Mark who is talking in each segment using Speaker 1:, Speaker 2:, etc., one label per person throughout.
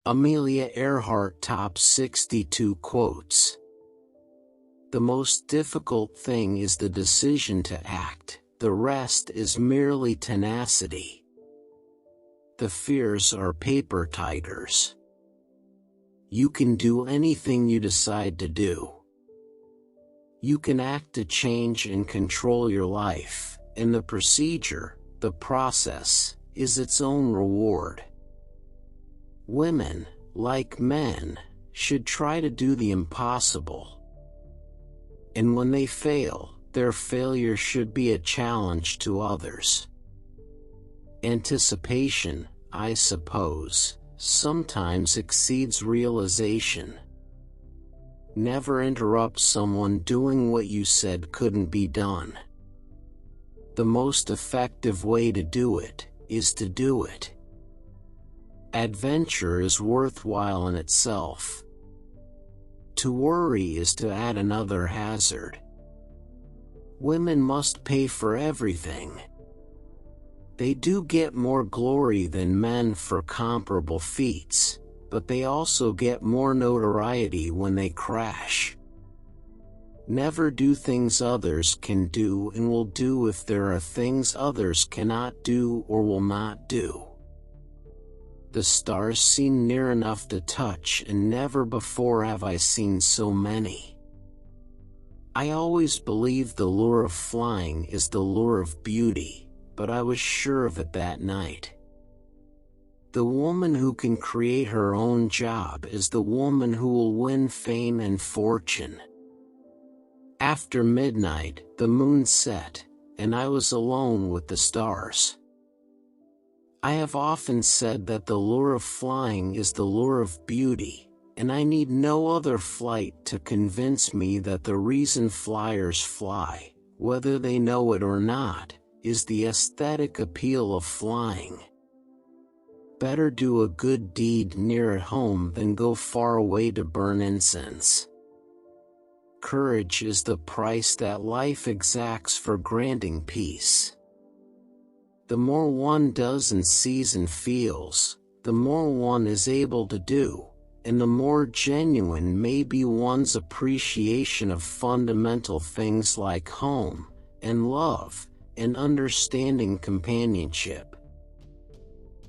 Speaker 1: Amelia Earhart Top 62 Quotes. The most difficult thing is the decision to act, the rest is merely tenacity. The fears are paper tigers. You can do anything you decide to do. You can act to change and control your life, and the procedure, the process, is its own reward. Women, like men, should try to do the impossible. And when they fail, their failure should be a challenge to others. Anticipation, I suppose, sometimes exceeds realization. Never interrupt someone doing what you said couldn't be done. The most effective way to do it is to do it. Adventure is worthwhile in itself. To worry is to add another hazard. Women must pay for everything. They do get more glory than men for comparable feats, but they also get more notoriety when they crash. Never do things others can do and will do if there are things others cannot do or will not do. The stars seem near enough to touch, and never before have I seen so many. I always believed the lure of flying is the lure of beauty, but I was sure of it that night. The woman who can create her own job is the woman who will win fame and fortune. After midnight, the moon set, and I was alone with the stars. I have often said that the lure of flying is the lure of beauty, and I need no other flight to convince me that the reason flyers fly, whether they know it or not, is the aesthetic appeal of flying. Better do a good deed near at home than go far away to burn incense. Courage is the price that life exacts for granting peace. The more one does and sees and feels, the more one is able to do, and the more genuine may be one's appreciation of fundamental things like home, and love, and understanding companionship.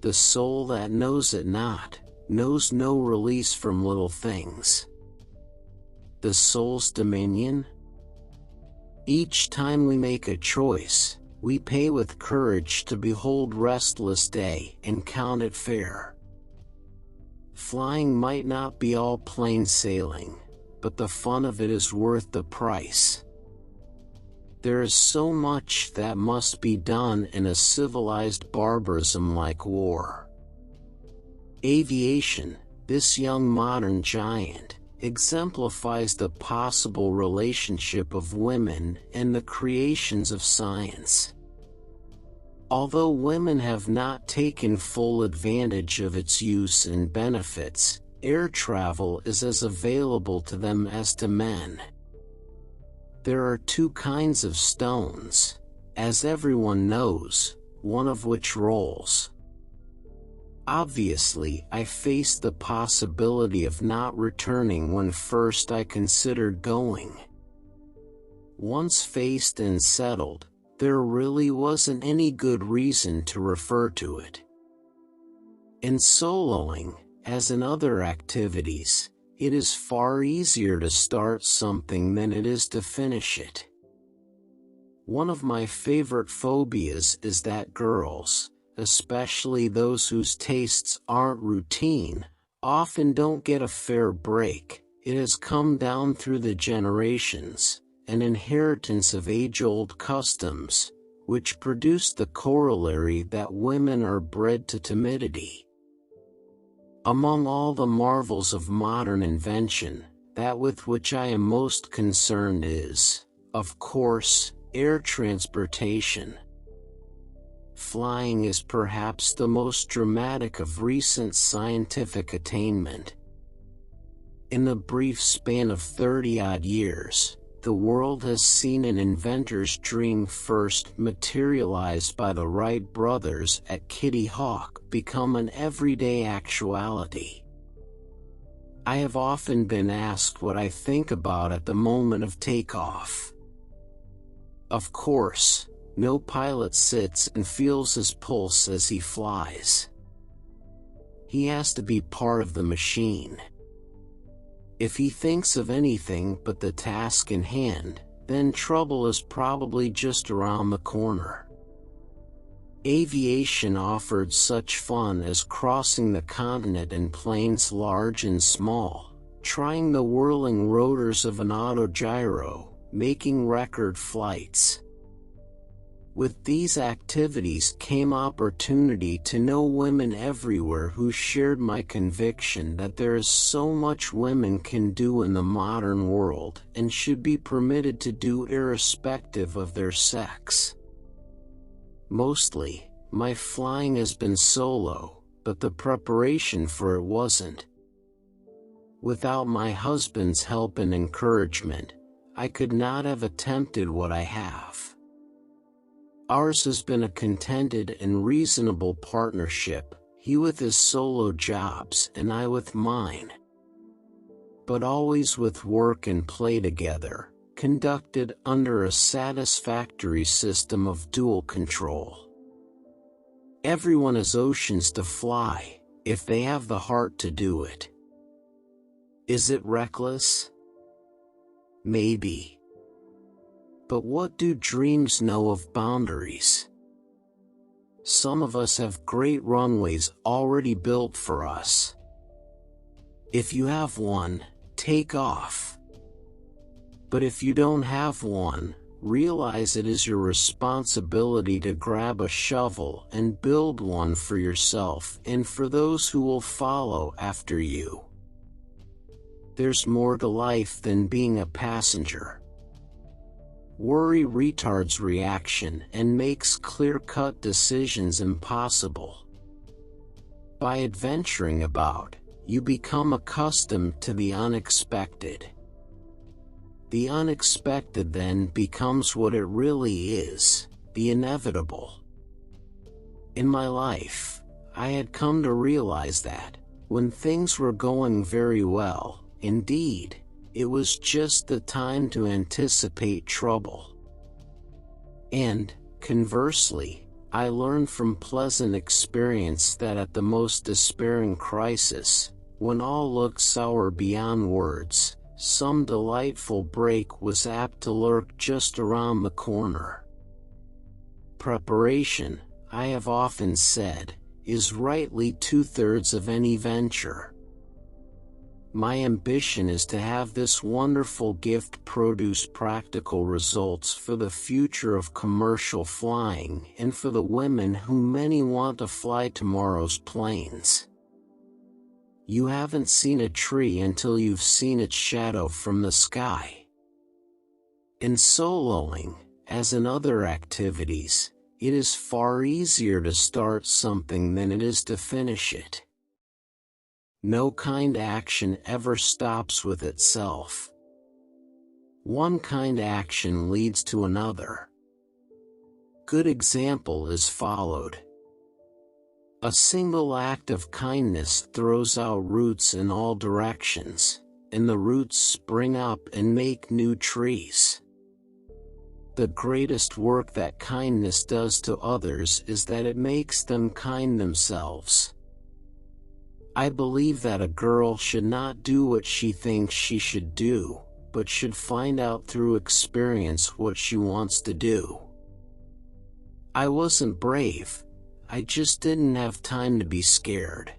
Speaker 1: The soul that knows it not, knows no release from little things. The soul's dominion? Each time we make a choice, we pay with courage to behold restless day and count it fair. Flying might not be all plain sailing, but the fun of it is worth the price. There is so much that must be done in a civilized barbarism like war. Aviation, this young modern giant, exemplifies the possible relationship of women and the creations of science. Although women have not taken full advantage of its use and benefits, air travel is as available to them as to men. There are two kinds of stones, as everyone knows, one of which rolls. Obviously, I faced the possibility of not returning when first I considered going. Once faced and settled, there really wasn't any good reason to refer to it. In soloing, as in other activities, it is far easier to start something than it is to finish it. One of my favorite phobias is that girls, especially those whose tastes aren't routine, often don't get a fair break. It has come down through the generations, an inheritance of age-old customs, which produced the corollary that women are bred to timidity. Among all the marvels of modern invention, that with which I am most concerned is, of course, air transportation. Flying is perhaps the most dramatic of recent scientific attainment. In the brief span of 30-odd years, the world has seen an inventor's dream first materialized by the Wright brothers at Kitty Hawk become an everyday actuality. I have often been asked what I think about at the moment of takeoff. Of course, no pilot sits and feels his pulse as he flies. He has to be part of the machine. If he thinks of anything but the task in hand, then trouble is probably just around the corner. Aviation offered such fun as crossing the continent in planes large and small, trying the whirling rotors of an autogyro, making record flights. With these activities came opportunity to know women everywhere who shared my conviction that there is so much women can do in the modern world and should be permitted to do irrespective of their sex. Mostly, my flying has been solo, but the preparation for it wasn't. Without my husband's help and encouragement, I could not have attempted what I have. Ours has been a contented and reasonable partnership, he with his solo jobs and I with mine. But always with work and play together, conducted under a satisfactory system of dual control. Everyone has oceans to fly, if they have the heart to do it. Is it reckless? Maybe. But what do dreams know of boundaries? Some of us have great runways already built for us. If you have one, take off. But if you don't have one, realize it is your responsibility to grab a shovel and build one for yourself and for those who will follow after you. There's more to life than being a passenger. Worry retards reaction and makes clear-cut decisions impossible. By adventuring about, you become accustomed to the unexpected. The unexpected then becomes what it really is, the inevitable. In my life, I had come to realize that, when things were going very well, indeed, it was just the time to anticipate trouble. And, conversely, I learned from pleasant experience that at the most despairing crisis, when all looked sour beyond words, some delightful break was apt to lurk just around the corner. Preparation, I have often said, is rightly 2/3 of any venture. My ambition is to have this wonderful gift produce practical results for the future of commercial flying and for the women who many want to fly tomorrow's planes. You haven't seen a tree until you've seen its shadow from the sky. In soloing, as in other activities, it is far easier to start something than it is to finish it. No kind action ever stops with itself. One kind action leads to another. Good example is followed. A single act of kindness throws out roots in all directions, and the roots spring up and make new trees. The greatest work that kindness does to others is that it makes them kind themselves. I believe that a girl should not do what she thinks she should do, but should find out through experience what she wants to do. I wasn't brave, I just didn't have time to be scared.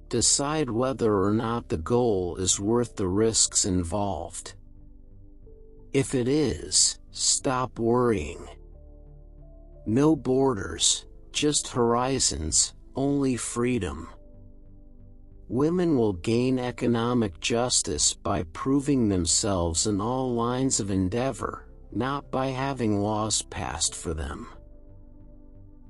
Speaker 1: Decide whether or not the goal is worth the risks involved. If it is, stop worrying. No borders, just horizons, only freedom. Women will gain economic justice by proving themselves in all lines of endeavor, not by having laws passed for them.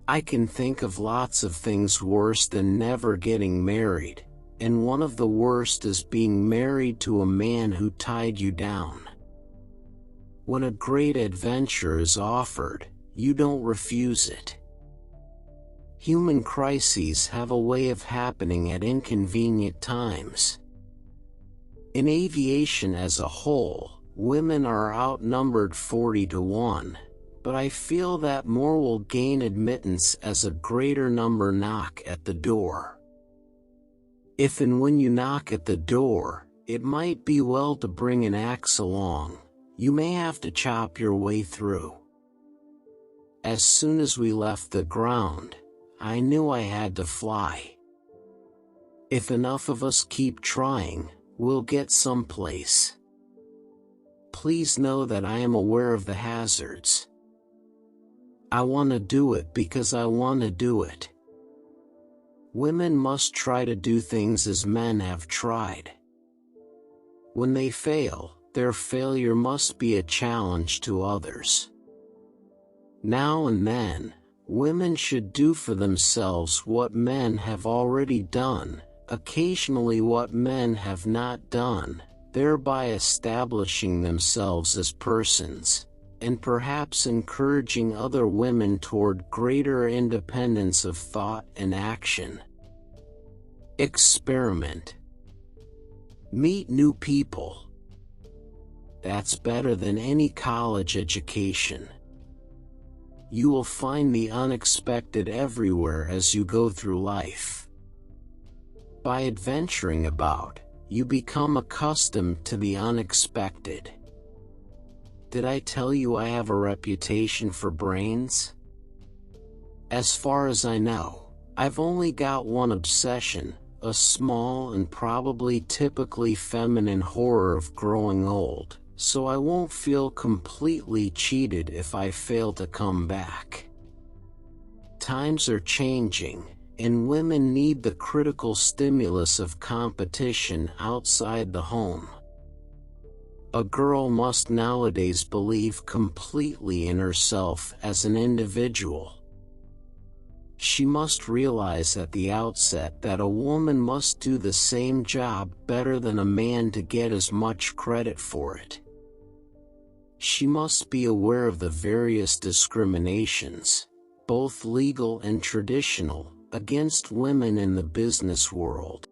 Speaker 1: I can think of lots of things worse than never getting married, and one of the worst is being married to a man who tied you down. When a great adventure is offered, you don't refuse it. Human crises have a way of happening at inconvenient times. In aviation as a whole, women are outnumbered 40 to 1, but I feel that more will gain admittance as a greater number knock at the door. If and when you knock at the door, it might be well to bring an axe along. You may have to chop your way through. As soon as we left the ground, I knew I had to fly. If enough of us keep trying, we'll get someplace. Please know that I am aware of the hazards. I want to do it because I want to do it. Women must try to do things as men have tried. When they fail, their failure must be a challenge to others. Now and then, women should do for themselves what men have already done, occasionally what men have not done, thereby establishing themselves as persons, and perhaps encouraging other women toward greater independence of thought and action. Experiment. Meet new people. That's better than any college education. You will find the unexpected everywhere as you go through life. By adventuring about, you become accustomed to the unexpected. Did I tell you I have a reputation for brains? As far as I know, I've only got one obsession, a small and probably typically feminine horror of growing old, so I won't feel completely cheated if I fail to come back. Times are changing, and women need the critical stimulus of competition outside the home. A girl must nowadays believe completely in herself as an individual. She must realize at the outset that a woman must do the same job better than a man to get as much credit for it. She must be aware of the various discriminations, both legal and traditional, against women in the business world.